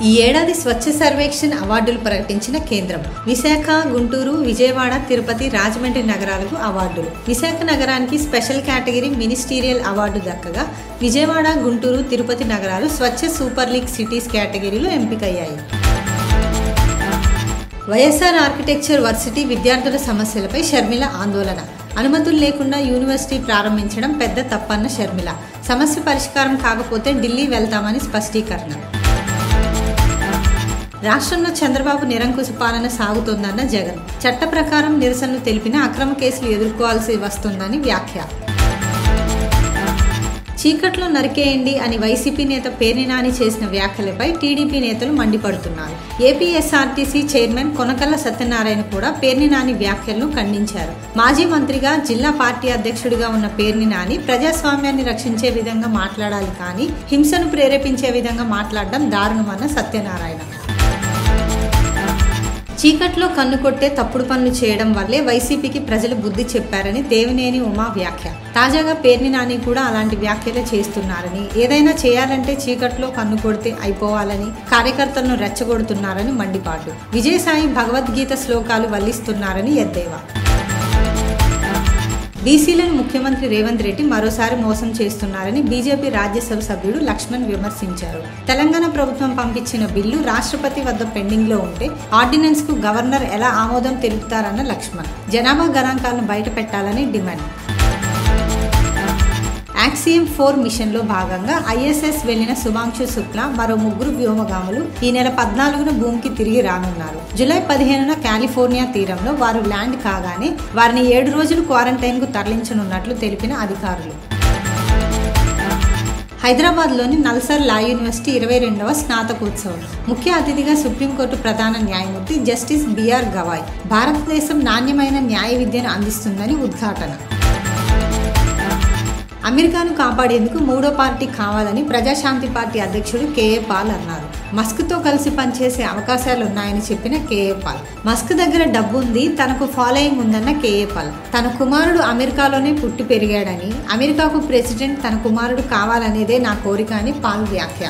ఈ ఏడాది స్వచ్ఛ సర్వేక్షణ్ అవార్డులు ప్రకటించిన కేంద్రం. విశాఖ, గుంటూరు, విజయవాడ, తిరుపతి, రాజమండ్రి నగరాలకు అవార్డులు. విశాఖ నగరానికి స్పెషల్ కేటగిరీ మినిస్టీరియల్ అవార్డు దక్కగా విజయవాడ, గుంటూరు, తిరుపతి నగరాలు స్వచ్ఛ సూపర్ లీగ్ సిటీస్ కేటగిరీలో ఎంపికయ్యాయి. వైఎస్ఆర్ ఆర్కిటెక్చర్ వర్సిటీ విద్యార్థుల సమస్యలపై షర్మిల ఆందోళన. అనుమతులు లేకుండా యూనివర్సిటీ ప్రారంభించడం పెద్ద తప్పన్న షర్మిల. సమస్య పరిష్కారం కాకపోతే ఢిల్లీ వెళ్తామని స్పష్టీకరణ. రాష్ట్రంలో చంద్రబాబు నిరంకుశ పాలన సాగుతోందన్న జగన్. చట్ట ప్రకారం నిరసనలు తెలిపిన అక్రమ కేసులు ఎదుర్కోవాల్సి వస్తుందని వ్యాఖ్య. చీకట్లో నరికేయండి అని వైసీపీ నేత పేర్ని నాని చేసిన వ్యాఖ్యలపై టీడీపీ నేతలు మండిపడుతున్నారు. ఏపీఎస్ఆర్టీసీ చైర్మన్ కొనకళ్ళ సత్యనారాయణ కూడా పేర్ని నాని వ్యాఖ్యలను ఖండించారు. మాజీ మంత్రిగా, జిల్లా పార్టీ అధ్యక్షుడిగా ఉన్న పేర్ని నాని ప్రజాస్వామ్యాన్ని రక్షించే విధంగా మాట్లాడాలి కానీ హింసను ప్రేరేపించే విధంగా మాట్లాడడం దారుణమన్న సత్యనారాయణ. చీకట్లో కన్ను కొట్టే తప్పుడు పనులు చేయడం వల్లే వైసీపీకి ప్రజలు బుద్ధి చెప్పారని దేవినేని ఉమా వ్యాఖ్య. తాజాగా పేర్ని నాని కూడా అలాంటి వ్యాఖ్యలే చేస్తున్నారని, ఏదైనా చేయాలంటే చీకట్లో కన్ను కొడితే అయిపోవాలని కార్యకర్తలను రెచ్చగొడుతున్నారని మండిపాటు. విజయసాయి భగవద్గీత శ్లోకాలు వల్లిస్తున్నారని ఎద్దేవా. బీసీలను ముఖ్యమంత్రి రేవంత్ రెడ్డి మరోసారి మోసం చేస్తున్నారని బీజేపీ రాజ్యసభ సభ్యుడు లక్ష్మణ్ విమర్శించారు. తెలంగాణ ప్రభుత్వం పంపించిన బిల్లు రాష్ట్రపతి వద్ద పెండింగ్ లో ఉంటే ఆర్డినెన్స్ కు గవర్నర్ ఎలా ఆమోదం తెలుపుతారన్న లక్ష్మణ్. జనాభా గణాంకాలను బయట పెట్టాలని డిమాండ్. యాక్సియం 4 మిషన్లో భాగంగా ఐఎస్ఎస్ వెళ్లిన శుభాంశు శుక్లా మరో 3 వ్యోమగాములు ఈ నెల 14న భూమికి తిరిగి రానున్నారు. జూలై 15న కాలిఫోర్నియా తీరంలో వారు ల్యాండ్ కాగానే వారిని 7 రోజులు క్వారంటైన్కు తరలించనున్నట్లు తెలిపిన అధికారులు. హైదరాబాద్లోని నల్సార్ లా యూనివర్సిటీ 22వ స్నాతకోత్సవం. ముఖ్య అతిథిగా సుప్రీంకోర్టు ప్రధాన న్యాయమూర్తి జస్టిస్ బిఆర్ గవాయ్. భారతదేశం నాణ్యమైన న్యాయ విద్యను అందిస్తుందని ఉద్ఘాటన. అమెరికాను కాపాడేందుకు 3వ పార్టీ కావాలని ప్రజాశాంతి పార్టీ అధ్యక్షుడు కేఏ పాల్ అన్నారు. మస్క్తో కలిసి పనిచేసే అవకాశాలున్నాయని చెప్పిన కేఏ పాల్. మస్క్ దగ్గర డబ్బు ఉంది, తనకు ఫాలోయింగ్ ఉందన్న కేఏ పాల్. తన కుమారుడు అమెరికాలోనే పుట్టి పెరిగాడని, అమెరికాకు ప్రెసిడెంట్ తన కుమారుడు కావాలనేదే నా కోరిక అని పాల్ వ్యాఖ్య.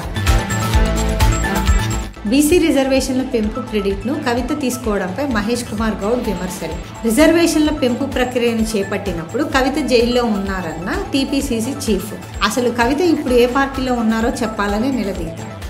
బీసీ రిజర్వేషన్ల పెంపు క్రెడిట్ను కవిత తీసుకోవడంపై మహేష్ కుమార్ గౌడ్ విమర్శలు. రిజర్వేషన్ల పెంపు ప్రక్రియను చేపట్టినప్పుడు కవిత జైల్లో ఉన్నారన్న టీపీసీసీ చీఫ్. అసలు కవిత ఇప్పుడు ఏ పార్టీలో ఉన్నారో చెప్పాలని నిలదీశారు.